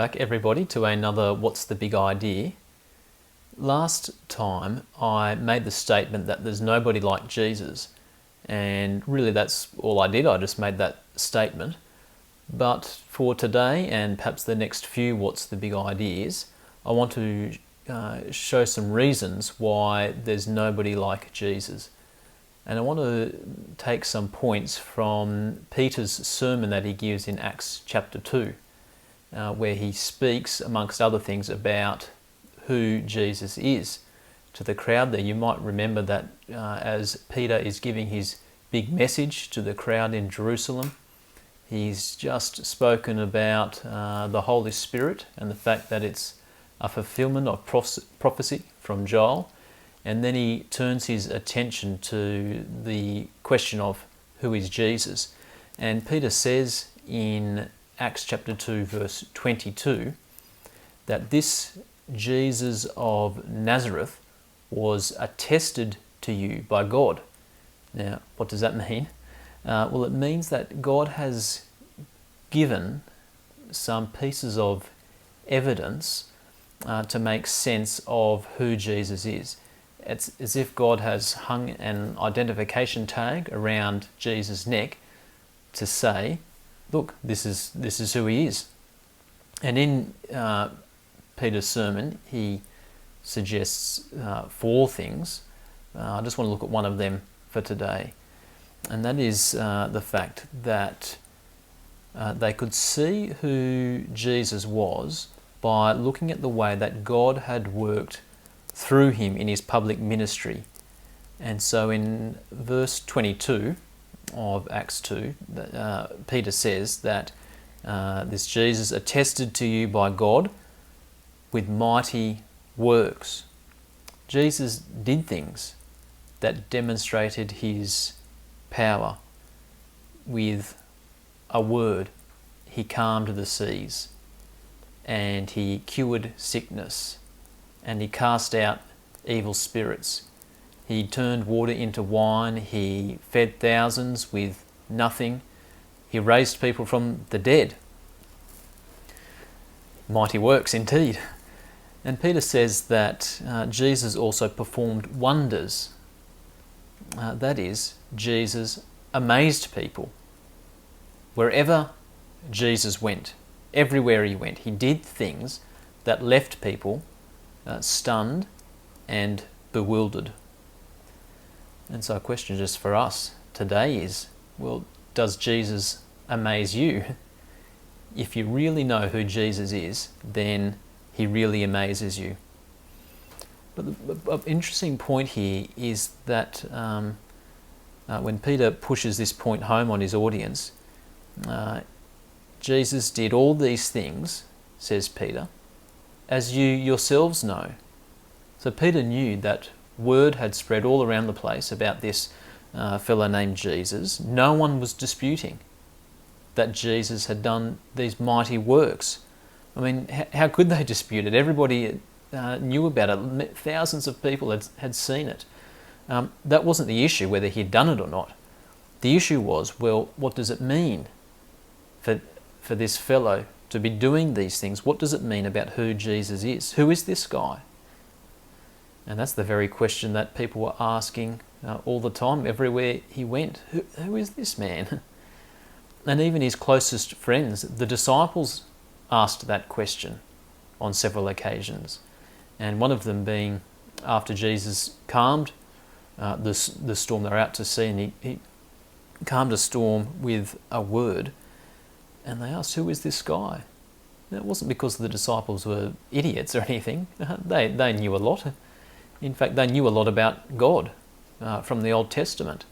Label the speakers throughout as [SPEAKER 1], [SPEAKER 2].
[SPEAKER 1] back everybody to another What's the Big Idea? Last time I made the statement that there's nobody like Jesus, and really that's all I did. I just made that statement. But for today and perhaps the next few What's the Big Ideas, I want to show some reasons why there's nobody like Jesus. And I want to take some points from Peter's sermon that he gives in Acts chapter 2, where he speaks, amongst other things, about who Jesus is to the crowd there. You might remember that as Peter is giving his big message to the crowd in Jerusalem, he's just spoken about the Holy Spirit and the fact that it's a fulfillment of prophecy from Joel. And then he turns his attention to the question of who is Jesus. And Peter says in Acts chapter 2 verse 22 that this Jesus of Nazareth was attested to you by God. Now, what does that mean? Well, it means that God has given some pieces of evidence to make sense of who Jesus is. It's as if God has hung an identification tag around Jesus' neck to say, look, this is who he is. And in Peter's sermon, he suggests four things. I just want to look at one of them for today. And that is the fact that they could see who Jesus was by looking at the way that God had worked through him in his public ministry. And so in verse 22 of Acts 2, Peter says that this Jesus attested to you by God with mighty works. Jesus did things that demonstrated his power. With a word, he calmed the seas, and he cured sickness, and he cast out evil spirits. He turned water into wine. He fed thousands with nothing. He raised people from the dead. Mighty works indeed. And Peter says that Jesus also performed wonders. That is, Jesus amazed people. Wherever Jesus went, everywhere he went, he did things that left people stunned and bewildered. And so a question just for us today is, well, does Jesus amaze you? If you really know who Jesus is, then he really amazes you. But the interesting point here is that when Peter pushes this point home on his audience, Jesus did all these things, says Peter, as you yourselves know. So Peter knew that word had spread all around the place about this fellow named Jesus. No one was disputing that Jesus had done these mighty works. I mean, how could they dispute it? Everybody knew about it. Thousands of people had seen it. That wasn't the issue, whether he'd done it or not. The issue was, well, what does it mean for this fellow to be doing these things? What does it mean about who Jesus is? Who is this guy? And that's the very question that people were asking all the time, everywhere he went. Who is this man? And even his closest friends, the disciples, asked that question on several occasions. And one of them being after Jesus calmed the storm they were out to sea, and he calmed a storm with a word. And they asked, who is this guy? And it wasn't because the disciples were idiots or anything. They knew a lot. In fact, they knew a lot about God from the Old Testament.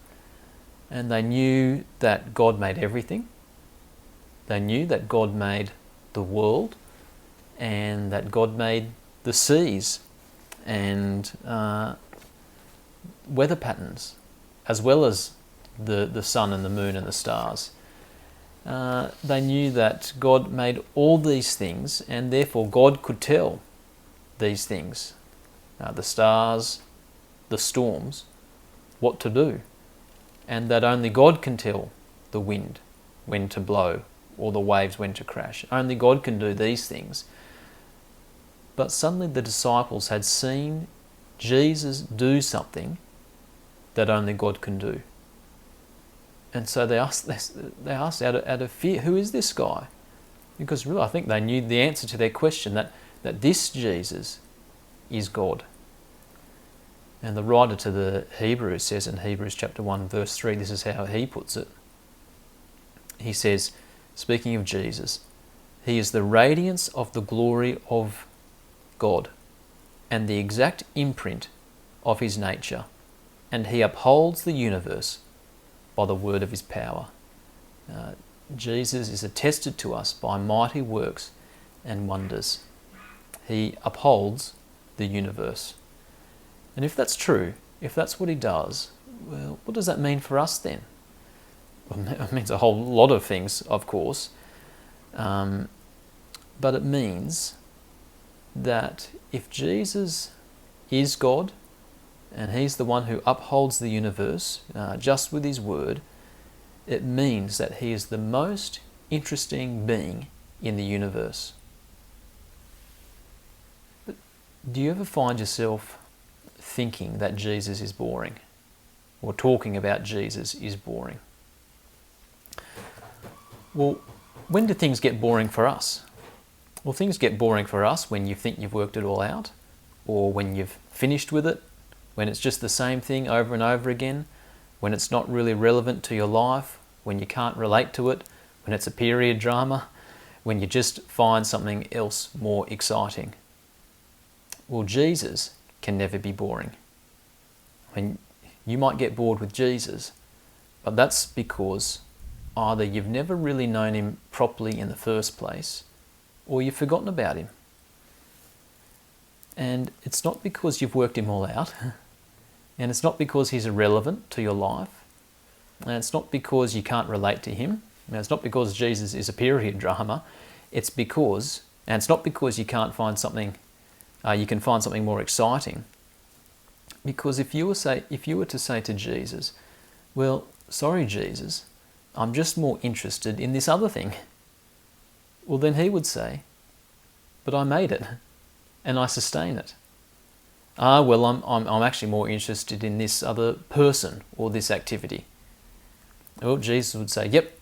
[SPEAKER 1] And they knew that God made everything. They knew that God made the world, and that God made the seas and weather patterns, as well as the sun and the moon and the stars. They knew that God made all these things, and therefore God could tell these things, the stars, the storms, what to do, and that only God can tell the wind when to blow or the waves when to crash. Only God can do these things. But suddenly the disciples had seen Jesus do something that only God can do. And so they asked out of fear, who is this guy? Because really I think they knew the answer to their question, that this Jesus is God. And the writer to the Hebrews says in Hebrews chapter 1 verse 3, this is how he puts it. He says, speaking of Jesus, he is the radiance of the glory of God and the exact imprint of his nature, and he upholds the universe by the word of his power. Jesus is attested to us by mighty works and wonders. He upholds the universe. And if that's true, if that's what he does, well, what does that mean for us then? Well, it means a whole lot of things, of course. But it means that if Jesus is God, and he's the one who upholds the universe just with his word, it means that he is the most interesting being in the universe. But do you ever find yourself thinking that Jesus is boring, or talking about Jesus is boring? Well, when do things get boring for us? Well, things get boring for us when you think you've worked it all out, or when you've finished with it, when it's just the same thing over and over again, when it's not really relevant to your life, when you can't relate to it, when it's a period drama, when you just find something else more exciting. Well, Jesus can never be boring. I mean, you might get bored with Jesus, but that's because either you've never really known him properly in the first place, or you've forgotten about him. And it's not because you've worked him all out, and it's not because he's irrelevant to your life, and it's not because you can't relate to him, and it's not because Jesus is a period drama. It's because, and it's not because you can't find something, you can find something more exciting. Because if you were to say to Jesus, well, sorry Jesus, I'm just more interested in this other thing, well then he would say, but I made it, and I sustain it. Well, I'm actually more interested in this other person or this activity. Well, Jesus would say, yep,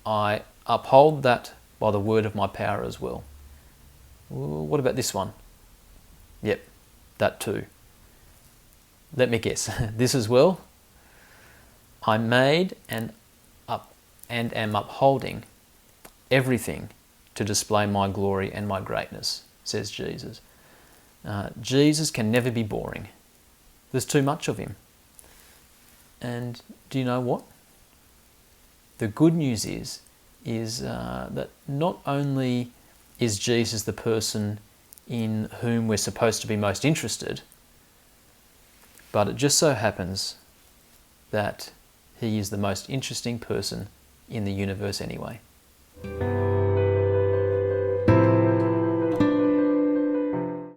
[SPEAKER 1] I uphold that by the word of my power as well. Well, what about this one? Yep, that too. Let me guess, this as well? I made and am upholding everything to display my glory and my greatness, says Jesus. Jesus can never be boring. There's too much of him. And do you know what? The good news is that not only is Jesus the person in whom we're supposed to be most interested, but it just so happens that he is the most interesting person in the universe anyway.